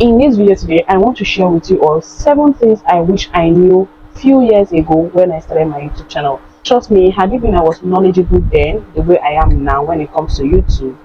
In this video today, I want to share with you all 7 things I wish I knew few years ago when I started my YouTube channel. Trust me, had it been I was knowledgeable then the way I am now when it comes to YouTube,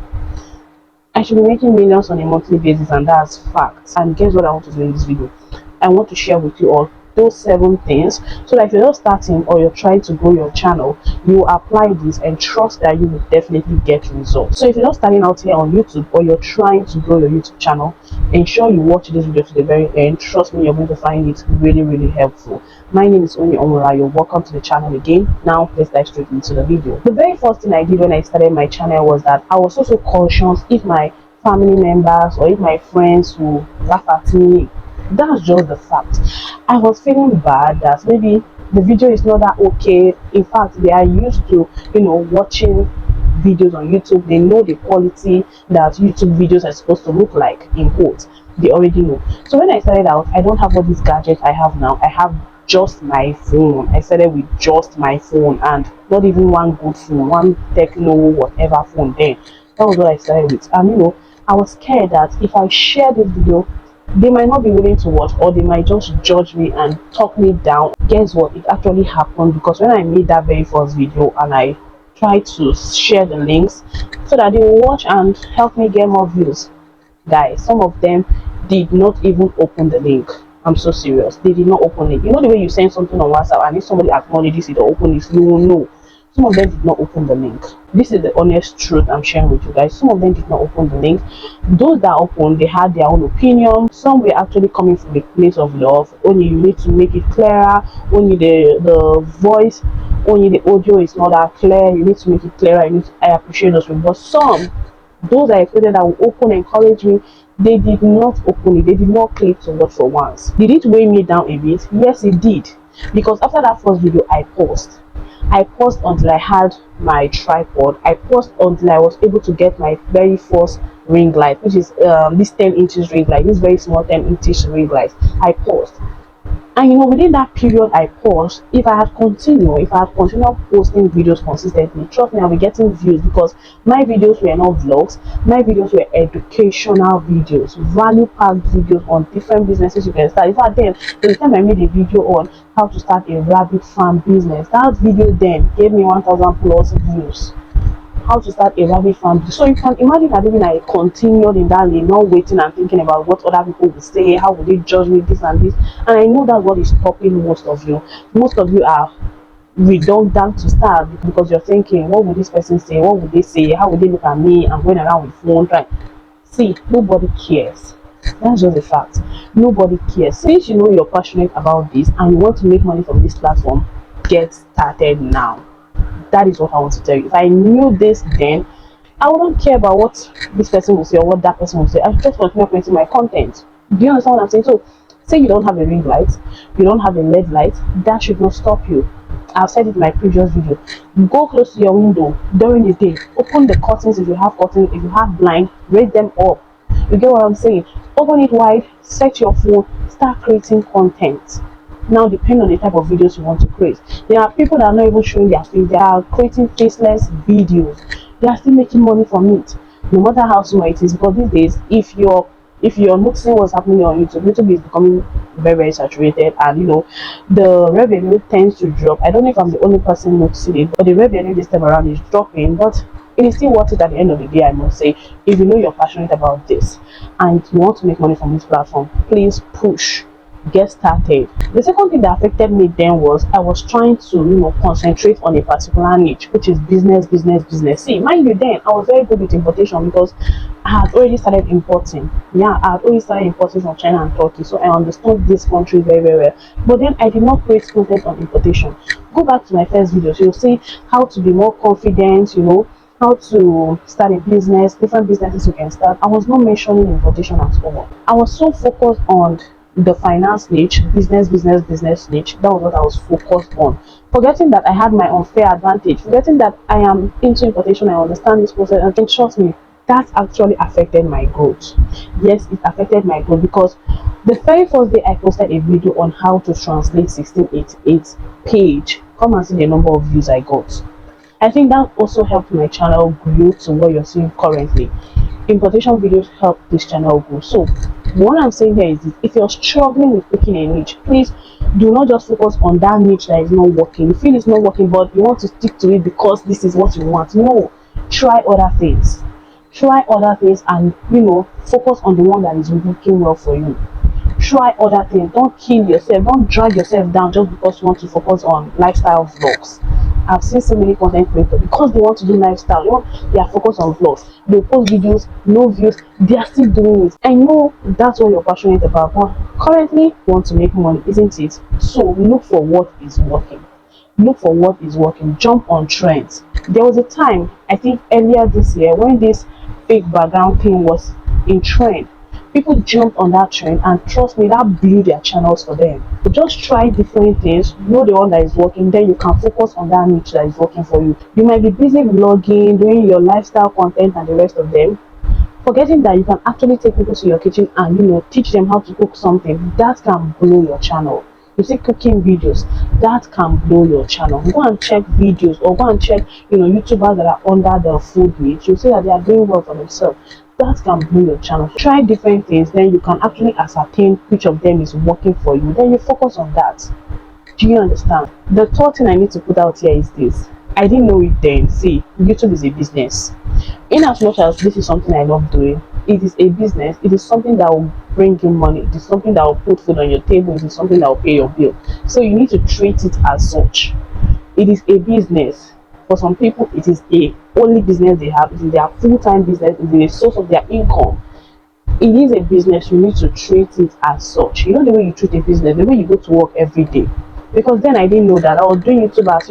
I should be making millions on a monthly basis, and that's fact. And guess what I want to do in this video? I want to share with you all those 7 things, so that if you're just starting or you're trying to grow your channel, you apply this and trust that you will definitely get results. So if you're not starting out here on YouTube or you're trying to grow your YouTube channel, ensure you watch this video to the very end. Trust me, you're going to find it really helpful. My name is Onye Omurayo. Welcome to the channel again. Now let's dive straight into the video. The very first thing I did when I started my channel was that I was also cautious if my family members or if my friends will laugh at me. That's just the fact. I was feeling bad that maybe the video is not that okay. In fact, they are used to watching videos on YouTube. They know the quality that YouTube videos are supposed to look like, in quotes. They already know. So when I started out, I don't have all these gadgets I have now. I have just my phone. I started with just my phone, and not even one good phone, one Techno whatever phone. Then that was what I started with. And I was scared that if I share this video, they might not be willing to watch, or they might just judge me and talk me down. Guess what? It actually happened, because when I made that very first video and I tried to share the links so that they will watch and help me get more views, guys, some of them did not even open the link. I'm so serious. They did not open it. You know the way you send something on WhatsApp and if somebody acknowledges it or opens it, you will know. Some of them did not open the link. This is the honest truth I'm sharing with you guys. Some of them did not open the link. Those that opened, they had their own opinion. Some were actually coming from a place of love. Only you need to make it clearer. Only the voice, only the audio is not that clear. You need to make it clearer. I appreciate those people. But some, those I expected that would open, encourage me, they did not open it. They did not click to watch for once. Did it weigh me down a bit? Yes, it did. Because after that first video, I paused until I had my tripod. I paused until I was able to get my very first ring light, which is this 10 inches ring light, this very small 10 inches ring light. I paused, and within that period I paused, if I had continued posting videos consistently, trust me, I'll be getting views, because my videos were not vlogs. My videos were educational videos, value packed videos on different businesses you can start. In fact, then the time I made a video on how to start a rabbit farm business, that video then gave me 1,000 plus views. How to start a rabbit farm. So you can imagine that even I continued in that lane, not waiting and thinking about what other people will say, how will they judge me, this and this. And I know that what is stopping most of you. Most of you are redundant to start, because you're thinking, what would this person say? What would they say? How would they look at me? I'm going around with phone trying. See, nobody cares. That's just a fact. Nobody cares. Since you know you're passionate about this and you want to make money from this platform, get started now. That is what I want to tell you. If I knew this then, I wouldn't care about what this person will say or what that person will say. I just continue creating my content. Do you understand what I'm saying? So, say you don't have a ring light, you don't have a LED light, that should not stop you. I've said it in my previous video. Go close to your window during the day. Open the curtains if you have curtains. If you have blind, raise them up. You get what I'm saying? Open it wide, set your phone, start creating content. Now, depending on the type of videos you want to create. There are people that are not even showing their face. They are creating faceless videos. They are still making money from it, no matter how small it is. Because these days, if you're noticing what's happening on YouTube is becoming very saturated, and the revenue tends to drop. I don't know if I'm the only person noticing it, but the revenue this time around is dropping. But it is still worth it at the end of the day, I must say. If you know you're passionate about this and you want to make money from this platform, please push. Get started. The second thing that affected me then was I was trying to concentrate on a particular niche, which is business. See, mind you, then I was very good with importation, because I had already started importing. I had already started importing from China and Turkey, so I understood this country very well. But then I did not create content on importation. Go back to my first videos, you'll see how to be more confident, how to start a business, different businesses you can start. I was not mentioning importation at all. I was so focused on the finance niche, business niche. That was what I was focused on, forgetting that I had my unfair advantage, forgetting that I am into importation. I understand this process, and trust me, that actually affected my growth. Yes, it affected my growth, because the very first day I posted a video on how to translate 1688 page, come and see the number of views I got. I think that also helped my channel grow to what you're seeing currently. Importation videos help this channel grow. So What I'm saying here is this: if you're struggling with picking a niche, please do not just focus on that niche that is not working. You feel it's not working, but you want to stick to it because this is what you want. No, try other things. Try other things, and focus on the one that is working well for you. Try other things. Don't kill yourself. Don't drag yourself down just because you want to focus on lifestyle vlogs. I've seen so many content creators, because they want to do lifestyle, they are focused on vlogs. They post videos, no views, they are still doing it. I know that's what you're passionate about, but currently you want to make money, isn't it? So look for what is working. Look for what is working. Jump on trends. There was a time, I think earlier this year, when this fake background thing was in trend. People jumped on that trend, and trust me, that blew their channels for them. Just try different things, know the one that is working, then you can focus on that niche that is working for you. You might be busy vlogging, doing your lifestyle content and the rest of them, forgetting that you can actually take people to your kitchen and teach them how to cook something. That can blow your channel. You see, cooking videos, that can blow your channel. Go and check videos, or go and check YouTubers that are under the food niche. You see that they are doing well for themselves. That can blow your channel. Try different things, then you can actually ascertain which of them is working for you. Then you focus on that. Do you understand? The third thing I need to put out here is this: I didn't know it then. See, YouTube is a business. In as much as this is something I love doing, it is a business. It is something that will bring you money. It is something that will put food on your table. It is something that will pay your bill. So you need to treat it as such. It is a business. For some people, it is a only business they have. It is their full-time business. It is a source of their income. It is a business. You need to treat it as such. You know the way you treat a business, the way you go to work every day. Because then I didn't know that I was doing YouTube as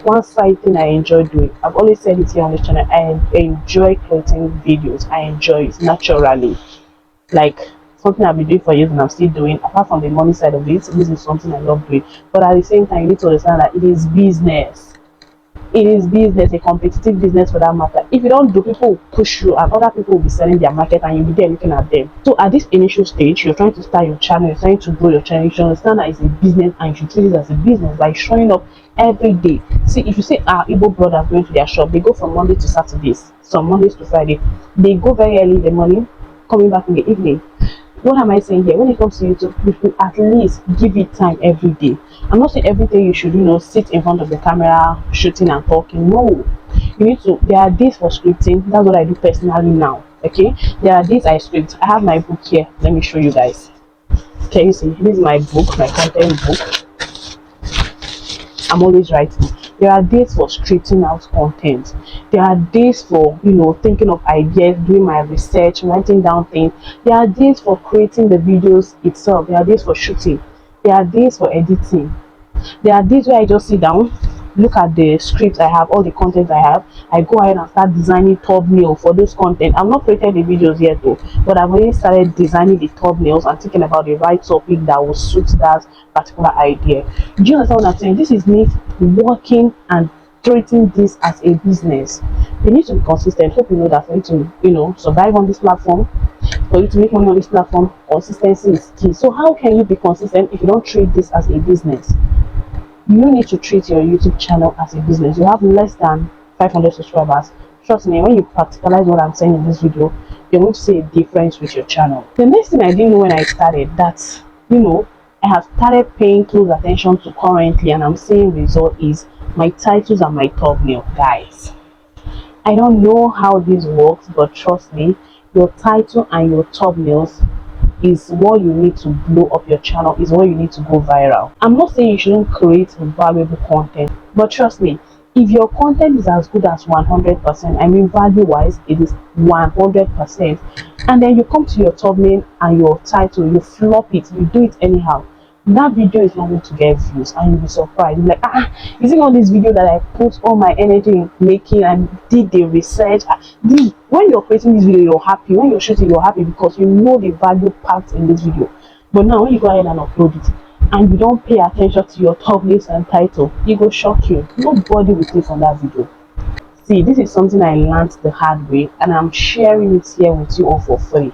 one side thing I enjoy doing. I've always said it here on this channel. I enjoy creating videos. I enjoy it naturally, like something I've been doing for years and I'm still doing. Apart from the money side of it, this is something I love doing. But at the same time, you need to understand that it is business. It is business, a competitive business for that matter. If you don't do, people will push you, and other people will be selling their market, and you'll be there looking at them. So at this initial stage, you're trying to start your channel, you're trying to grow your channel. You should understand that it's a business, and you should treat it as a business by showing up every day. See, if you say our Igbo brothers going to their shop, they go from Monday to Saturdays, some Mondays to Friday. They go very early in the morning, coming back in the evening. What am I saying here? When it comes to YouTube, you should at least give it time every day. I'm not saying every day you should sit in front of the camera shooting and talking. No, you need to. There are days for scripting. That's what I do personally now. Okay, there are days I script. I have my book here. Let me show you guys. Can you see? This is my book, my content book. I'm always writing. There are days for scripting out content. There are days for thinking of ideas, doing my research, writing down things. There are days for creating the videos itself. There are days for shooting. There are days for editing. There are days where I just sit down, look at the scripts I have, all the content I have. I go ahead and start designing thumbnail for those content. I've not created the videos yet though, but I've already started designing the thumbnails and thinking about the right topic that will suit that particular idea. Do you understand what I'm saying? This is me working and treating this as a business. You need to be consistent. Hope you know that for you to survive on this platform, for you to make money on this platform, consistency is key. So how can you be consistent if you don't treat this as a business? You need to treat your YouTube channel as a business. You have less than 500 subscribers. Trust me, when you practicalize what I'm saying in this video, you're going to see a difference with your channel. The next thing I didn't know when I started, that I have started paying close attention to currently, and I'm seeing result, is my titles and my thumbnail. Guys, I don't know how this works, but trust me, your title and your thumbnails is what you need to blow up your channel, is what you need to go viral. I'm not saying you shouldn't create valuable content, but trust me, if your content is as good as 100%, I mean value wise, it is 100%, and then you come to your thumbnail and your title, you flop it, you do it anyhow, that video is not going to get views, and you'll be surprised. You're like, is it all this video that I put all my energy in making and did the research? When you're creating this video, you're happy. When you're shooting, you're happy because you know the value packed in this video. But now when you go ahead and upload it and you don't pay attention to your thumbnails and title, it will shock you. Nobody will click on that video. See, this is something I learned the hard way, and I'm sharing it here with you all for free.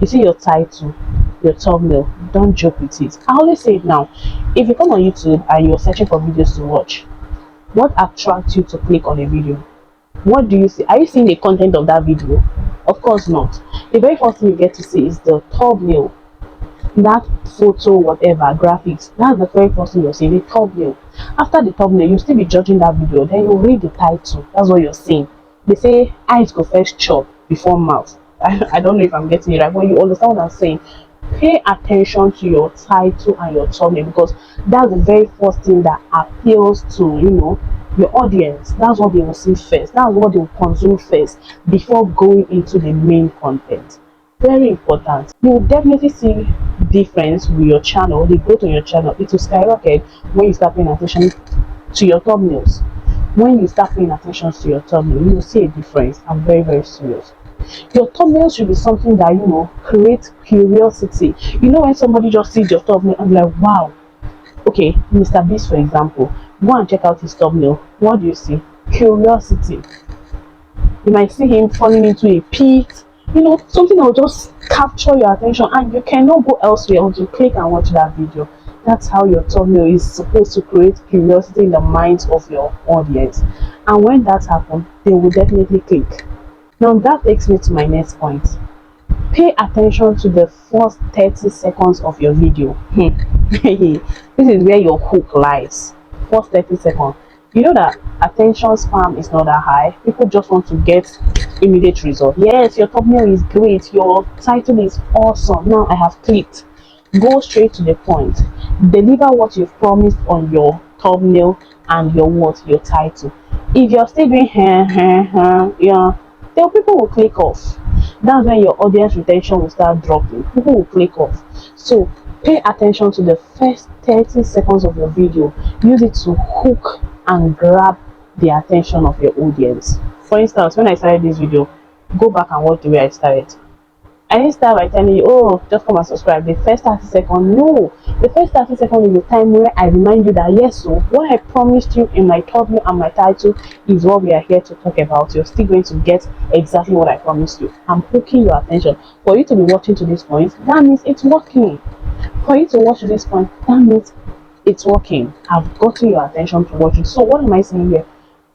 You see your title, your thumbnail, don't joke with it. I always say it now. If you come on YouTube and you're searching for videos to watch, what attracts you to click on a video? What do you see? Are you seeing the content of that video? Of course not. the very first thing you get to see is the thumbnail. That photo, whatever, graphics, that's the very first thing you're seeing, the thumbnail. After the thumbnail, you'll still be judging that video, then you read the title. That's what you're seeing. They say eyes go first chop before mouth. I don't know if I'm getting it right, but you understand what I'm saying. Pay attention to your title and your thumbnail, because that's the very first thing that appeals to, your audience. That's what they will see first. That's what they will consume first before going into the main content. Very important. You will definitely see difference with your channel. The growth on your channel, it will skyrocket when you start paying attention to your thumbnails. When you start paying attention to your thumbnail, you will see a difference. I'm very, very serious. Your thumbnail should be something that creates curiosity. When somebody just sees your thumbnail and be like, wow. Okay, Mr. Beast, for example, go and check out his thumbnail. What do you see? Curiosity. You might see him falling into a pit, something that will just capture your attention, and you cannot go elsewhere until you click and watch that video. That's how your thumbnail is supposed to create curiosity in the minds of your audience. And when that happens, they will definitely click. Now that takes me to my next point. Pay attention to the first 30 seconds of your video. This is where your hook lies. First 30 seconds. You know that attention span is not that high. People just want to get immediate result. Yes, your thumbnail is great, your title is awesome. Now I have clicked. Go straight to the point. Deliver what you've promised on your thumbnail and your title. If you're still doing yeah, then people will click off. That's when your audience retention will start dropping. People will click off. So pay attention to the first 30 seconds of your video. Use it to hook and grab the attention of your audience. For instance, when I started this video, go back and watch the way I started. I didn't start by telling you, oh, just come and subscribe. The first 30 seconds, no. The first 30 seconds is the time where I remind you that yes, so what I promised you in my thumbnail and my title is what we are here to talk about. You're still going to get exactly what I promised you. I'm hooking your attention. For you to be watching to this point, that means it's working. For you to watch to this point, that means it's working. I've gotten your attention to watch it. So what am I saying here?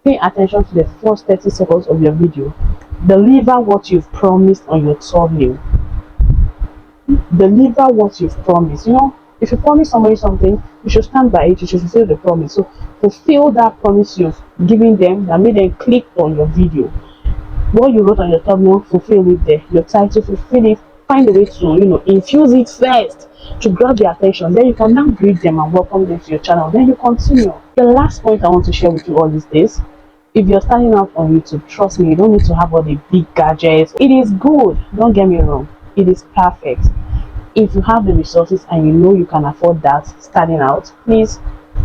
Pay attention to the first 30 seconds of your video. Deliver what you've promised on your thumbnail. Deliver what you've promised. If you promise somebody something, you should stand by it. You should fulfill the promise. So fulfill that promise you've given them that made them click on your video. What you wrote on your thumbnail, fulfill it there. Your title, fulfill it. Find a way to infuse it first to grab their attention. Then you can now greet them and welcome them to your channel. Then you continue. The last point I want to share with you all these days: if you're starting out on YouTube, trust me, you don't need to have all the big gadgets. It is good, don't get me wrong, it is perfect. If you have the resources and you can afford that starting out, please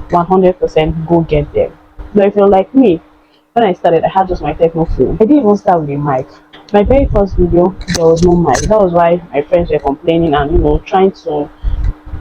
100% go get them. But if you're like me, when I started, I had just my techno phone. I didn't even start with a mic. My very first video, there was no mic. That was why my friends were complaining and trying to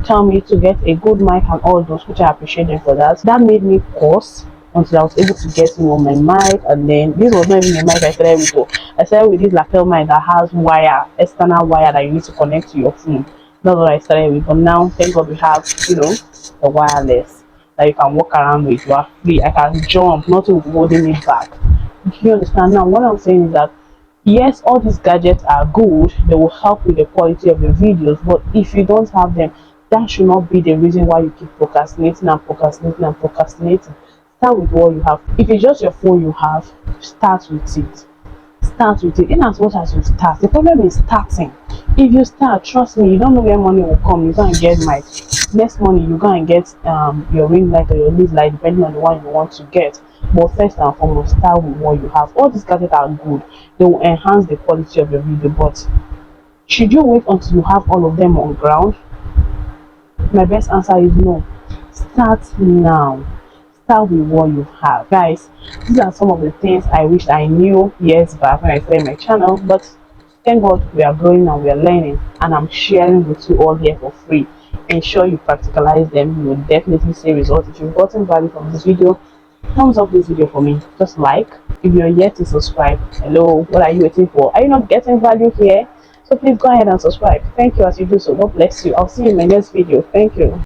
tell me to get a good mic and all those, which I appreciate them for that. That made me pause until I was able to get my mic. And then this was not even the mic I started with. So I started with this lapel mic that has wire, external wire that you need to connect to your phone. That's what I started with. But now, thank God, we have the wireless that you can walk around with. You are free. I can jump, nothing holding me back. Do you understand? Now what I'm saying is that yes, all these gadgets are good. They will help with the quality of your videos. But if you don't have them, that should not be the reason why you keep procrastinating and procrastinating and procrastinating. Start with what you have. If it's just your phone you have, start with it. Start with it. In as much as you start, the problem is starting. If you start, trust me, you don't know where money will come. You go and get mic. Next money, you go and get your ring light or your lead light, depending on the one you want to get. But first and foremost, start with what you have. All these gadgets are good. They will enhance the quality of your video. But should you wait until you have all of them on ground? My best answer is no. Start now. Start with what you have. Guys, these are some of the things I wish I knew years back when I started my channel, but thank God we are growing and we are learning, and I'm sharing with you all here for free. Ensure you practicalize them. You will definitely see results. If you've gotten value from this video, thumbs up this video for me. Just like. If you're yet to subscribe, hello, what are you waiting for? Are you not getting value here? So please go ahead and subscribe. Thank you as you do so. God bless you. I'll see you in my next video. Thank you.